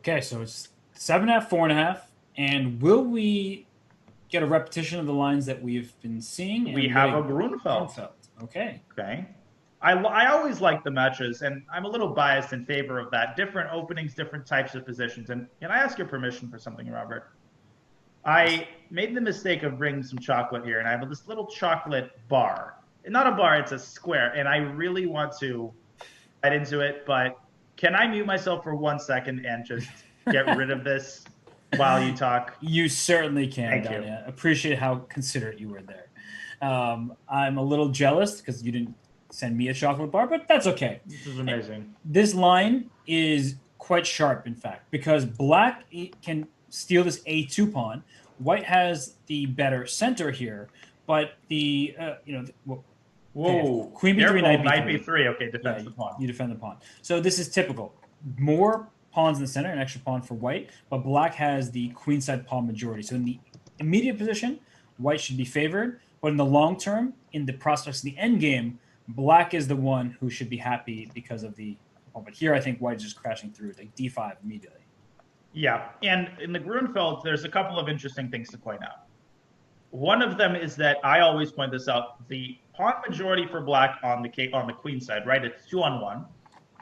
Okay, so it's 7.5, 4.5. And will we get a repetition of the lines that we've been seeing? We And we get have a a Grunfeld. Grunfeld. Okay. Okay. I always like the matches, and I'm a little biased in favor of that. Different openings, different types of positions. And can I ask your permission for something, Robert? Yes. I made the mistake of bringing some chocolate here, and I have this little chocolate bar. Not a bar, it's a square, and I really want to get into it, but can I mute myself for 1 second and just get rid of this while you talk? You certainly can, Thank you. Danya. Appreciate how considerate you were there. I'm a little jealous because you didn't send me a chocolate bar, but that's okay. This is amazing. This line is quite sharp, in fact, because black can steal this a2 pawn. White has the better center here, but Whoa, queen b3, careful, knight knight b3. b3. Okay, Yeah, defends the pawn. you defend the pawn. So this is typical. More pawns in the center, an extra pawn for white, but black has the queenside pawn majority. So in the immediate position, white should be favored, but in the long term, in the prospects of the end game, black is the one who should be happy because of the. Oh, but here I think white is just crashing through, like d5 immediately. Yeah, and in the Grunfeld, there's a couple of interesting things to point out. One of them is that I always point this out: the pawn majority for black on the queen side, right? It's 2-on-1.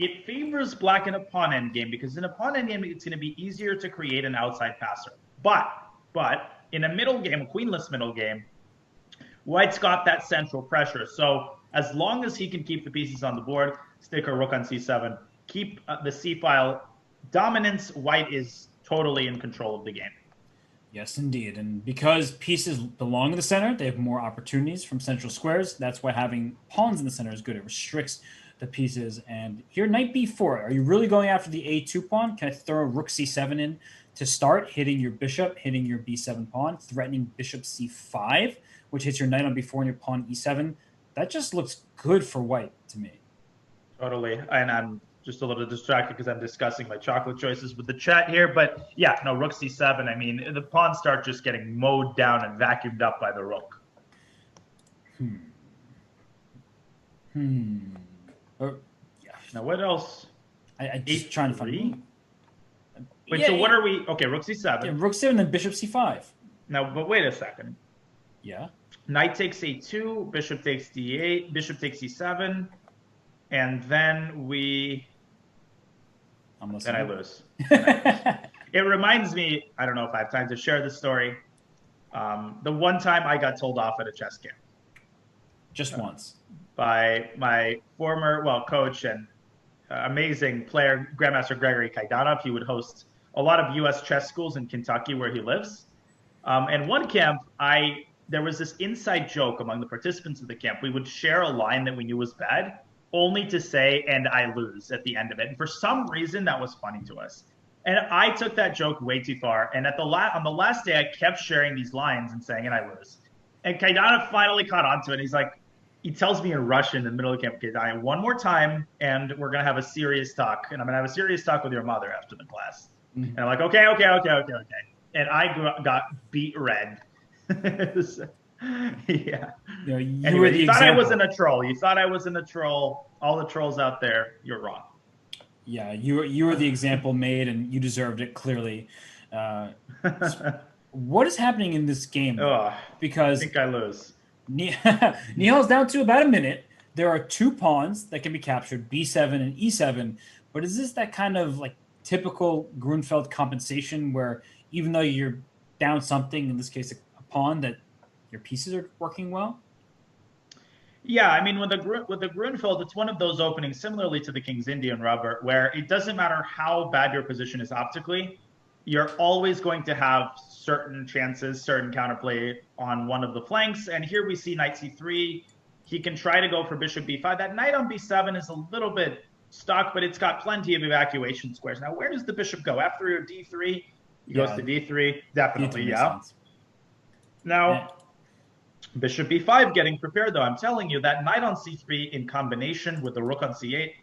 It favors black in a pawn endgame because in a pawn endgame, it's going to be easier to create an outside passer. But in a middle game, a queenless middle game, white's got that central pressure. So as long as he can keep the pieces on the board, stick a rook on c7, keep the c-file dominance, white is totally in control of the game. Yes, indeed. And because pieces belong in the center, they have more opportunities from central squares. That's why having pawns in the center is good. It restricts the pieces. And here, knight b4. Are you really going after the a2 pawn? Can I throw rook c7 in to start, hitting your bishop, hitting your b7 pawn, threatening bishop c5, which hits your knight on b4 and your pawn e7? That just looks good for white to me. Totally. And I'm just a little distracted because I'm discussing my chocolate choices with the chat here. But yeah, no, rook c7. I mean, the pawns start just getting mowed down and vacuumed up by the rook. Or, yeah. Now, what else? I just trying to find. Wait, yeah, so what are we? Okay, rook c7. Yeah, rook c7, then bishop c5. Now, but wait a second. Yeah. Knight takes a2, bishop takes d8, bishop takes e7, and then we. Then I lose. It reminds me, I don't know if I have time to share this story. The one time I got told off at a chess camp. Just once. By my former, coach and amazing player, Grandmaster Gregory Kaidanov. He would host a lot of U.S. chess schools in Kentucky where he lives. And one camp, there was this inside joke among the participants of the camp. We would share a line that we knew was bad, only to say, and I lose at the end of it. And for some reason, that was funny to us. And I took that joke way too far. And on the last day, I kept sharing these lines and saying, and I lose. And Kaidanov finally caught on to it. He's like, he tells me in Russian in the middle of the camp, okay, one more time, and we're going to have a serious talk. And I'm going to have a serious talk with your mother after the class. Mm-hmm. And I'm like, okay. And I got beat red. Yeah. You thought I wasn't a troll. You thought I wasn't a troll. All the trolls out there, you're wrong. Yeah, you were the example made, and you deserved it clearly. What is happening in this game? Because I think I lose. Nihal's down to about a minute. There are two pawns that can be captured, b7 and e7. But is this that kind of like typical Grunfeld compensation where even though you're down something, in this case a pawn, that your pieces are working well? Yeah, I mean, with the Grunfeld, it's one of those openings similarly to the King's Indian, Robert, where it doesn't matter how bad your position is optically, you're always going to have certain chances, certain counterplay on one of the flanks. And here we see knight c3. He can try to go for bishop b5. That knight on b7 is a little bit stuck, but it's got plenty of evacuation squares. Now, where does the bishop go? After your d3, he goes to d3. Definitely, yeah. Now, bishop b5 getting prepared, though. I'm telling you, that knight on c3 in combination with the rook on c8,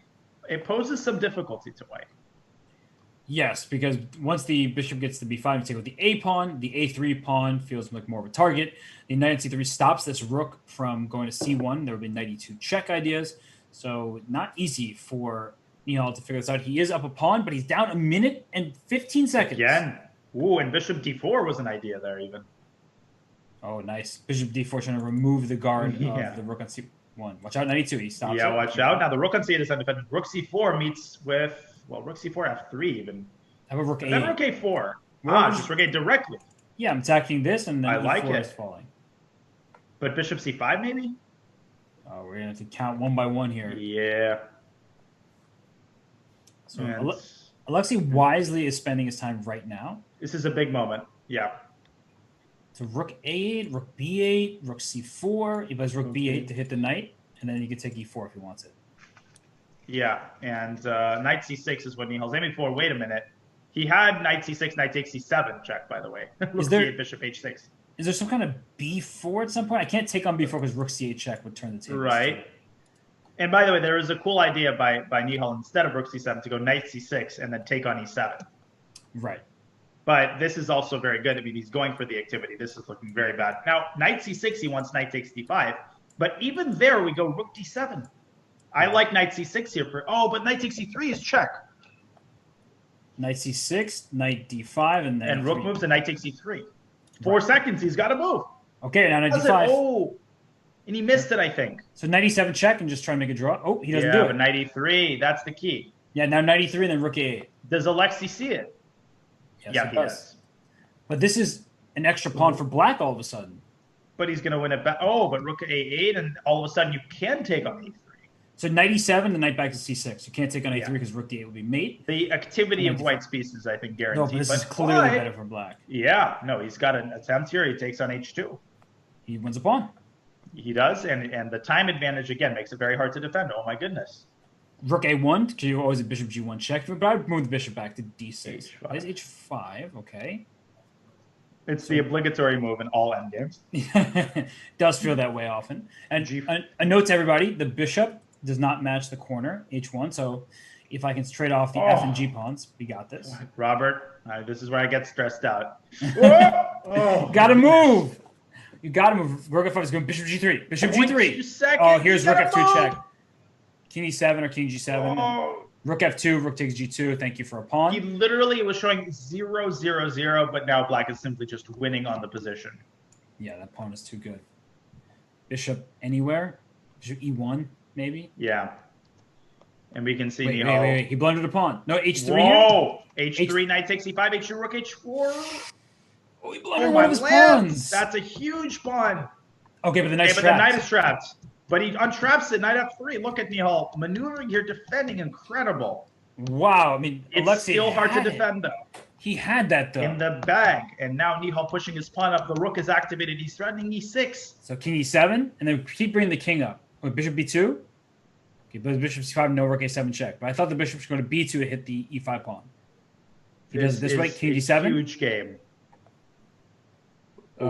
it poses some difficulty to white. Yes, because once the bishop gets to b5, you take with the a pawn. The a3 pawn feels like more of a target. The knight on c3 stops this rook from going to c1. There will be knight e2 check ideas. So not easy for Nihal to figure this out. He is up a pawn, but he's down a minute and 15 seconds. Again. Ooh, and bishop d4 was an idea there even. Oh, nice. Bishop d4 trying to remove the guard Yeah. of the rook on c1. Watch out, 92. He stops Yeah, it. watch out. Now the rook on c8 is undefended. Rook c4 meets with, well, rook c4 f3 even. How about rook Then a8? rook a4. Well, Just rook a directly. Yeah, I'm attacking this, and then I e4 like it. is falling. But bishop c5 maybe? Oh, we're going to have to count one by one here. Yeah. So And Alexei wisely is spending his time right now. this is a big moment. Yeah. So rook a8, rook b8, rook c4. He plays rook b8 to hit the knight, and then he can take e4 if he wants it. Yeah, and knight c6 is what Nihal's aiming for. Wait a minute. He had knight c6, knight takes c7 check, by the way. Rook c8, bishop h6. Is there some kind of b4 at some point? I can't take on b4 because rook c8 check would turn the table. Right. And by the way, there is a cool idea by Nihal instead of rook c7 to go knight c6 and then take on e7. Right. But this is also very good. I mean, he's going for the activity. This is looking very bad. Now, knight c6, he wants knight takes d5. But even there, we go rook d7. I like knight c6 here. But knight takes c3 is check. Knight c6, knight d5, and then And rook moves and knight takes e3. 4 seconds, he's got to move. Okay, now knight Does d5. it? Oh, and he missed it, I think. So knight e7 check and just try to make a draw. Oh, he doesn't do Yeah, it. but knight e3, that's the key. Yeah, now knight e3 and then rook a8. Does Alexei see it? Yes, Yeah, he does. But this is an extra pawn for black all of a sudden. But he's going to win it back. Oh, but rook a8, and all of a sudden you can take on e3. So knight e7, the knight back to c6. You can't take on a3 because rook d8 will be mate. The activity of white's pieces, I think, guaranteed. No, but this is clearly better for black. Yeah, no, he's got an attempt here. He takes on h2. He wins a pawn. He does, and the time advantage, again, makes it very hard to defend. Oh, my goodness. Rook a1, because you always a bishop g1 check. But I would move the bishop back to d6. H5. That is h5, okay. It's the obligatory move in all endgames. Does feel that way often. And a note to everybody, the bishop does not match the corner, h1. So if I can trade off the f and g pawns, we got this. Robert, this is where I get stressed out. Gotta move. You gotta move. Rook f5 is going bishop g3. Bishop g3. Oh, here's rook f2 check. King e7 or king g7. Oh. Rook f2, rook takes g2. Thank you for a pawn. He literally was showing 0-0-0, but now black is simply just winning on the position. Yeah, that pawn is too good. Bishop anywhere. Bishop e1, maybe. Yeah. And we can see wait. He blundered a pawn. No, h3 Whoa! Here. h3, knight takes e5, h2, rook h4. Oh, he blundered one of his pawns. That's a huge pawn. Okay, but the knight's trapped. The knight is trapped. But he untraps it, knight f3. Look at Nihal maneuvering here, defending, incredible. Wow, I mean, it's Alexei still hard to defend, though. He had that, though. In the bag. And now Nihal pushing his pawn up. The rook is activated. He's threatening e6. So king e7, and then keep bringing the king up. Wait, bishop b2? Okay, but bishop c5, no rook a7 check. But I thought the bishop was going to b2 to hit the e5 pawn. He does it this way, king d7. Huge game.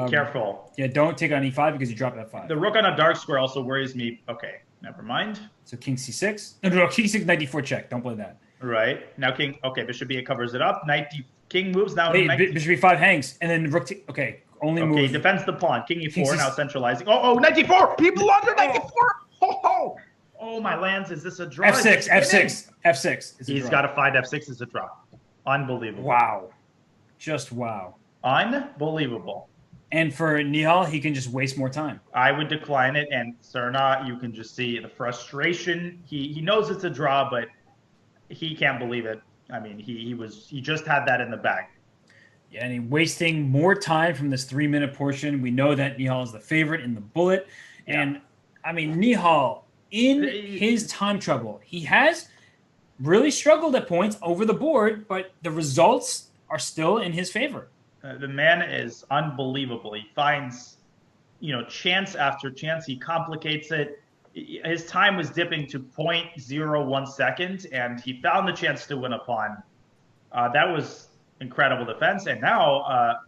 Careful. Yeah, don't take on e5 because you drop f5. The rook on a dark square also worries me. Okay, never mind. So king c6. No, king c6, knight d4 check. Don't play that. Right. Now king, okay, bishop b8 covers it up. King moves now. Wait, bishop e5 hangs, and then rook okay, only move. Okay, defends the pawn. King e4 now centralizing. Oh, knight d4! He blundered knight d4! Oh, my lands, is this a draw? F6. He's got to find f6 as a draw. Unbelievable. Wow. Just wow. Unbelievable. And for Nihal, he can just waste more time. I would decline it, and Serna, you can just see the frustration. He knows it's a draw, but he can't believe it. I mean, he just had that in the bag. Yeah, and wasting more time from this 3-minute portion. We know that Nihal is the favorite in the bullet. Yeah. And, I mean, Nihal, in his time trouble, he has really struggled at points over the board, but the results are still in his favor. The man is unbelievable. He finds, chance after chance. He complicates it. His time was dipping to 0.01 second, and he found the chance to win a pawn. That was incredible defense. And now,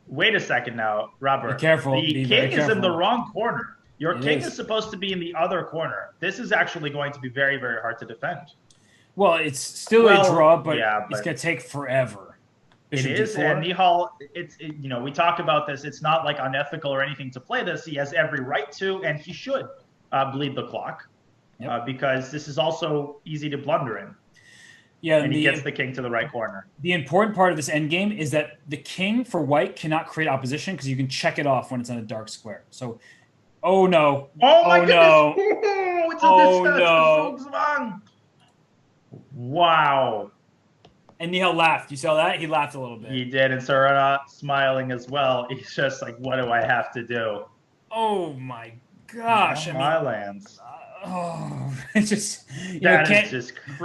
wait a second now, Robert. Be careful. The king is in the wrong corner. Your king is supposed to be in the other corner. This is actually going to be very, very hard to defend. Well, it's still a draw, but it's going to take forever. It is, and Nihal, we talk about this. It's not like unethical or anything to play this. He has every right to, and he should bleed the clock because this is also easy to blunder in. Yeah, and and he gets the king to the right corner. the important part of this endgame is that the king for white cannot create opposition because you can check it off when it's on a dark square. So, oh no, Oh my oh goodness! no, Ooh, oh it's a no. Zugzwang. Wow. And Nihal laughed. You saw that? He laughed a little bit. He did, and Serena smiling as well. He's just like, what do I have to do? Oh my He's on gosh. I my mean, lands. oh, it's just, That is can't just crazy.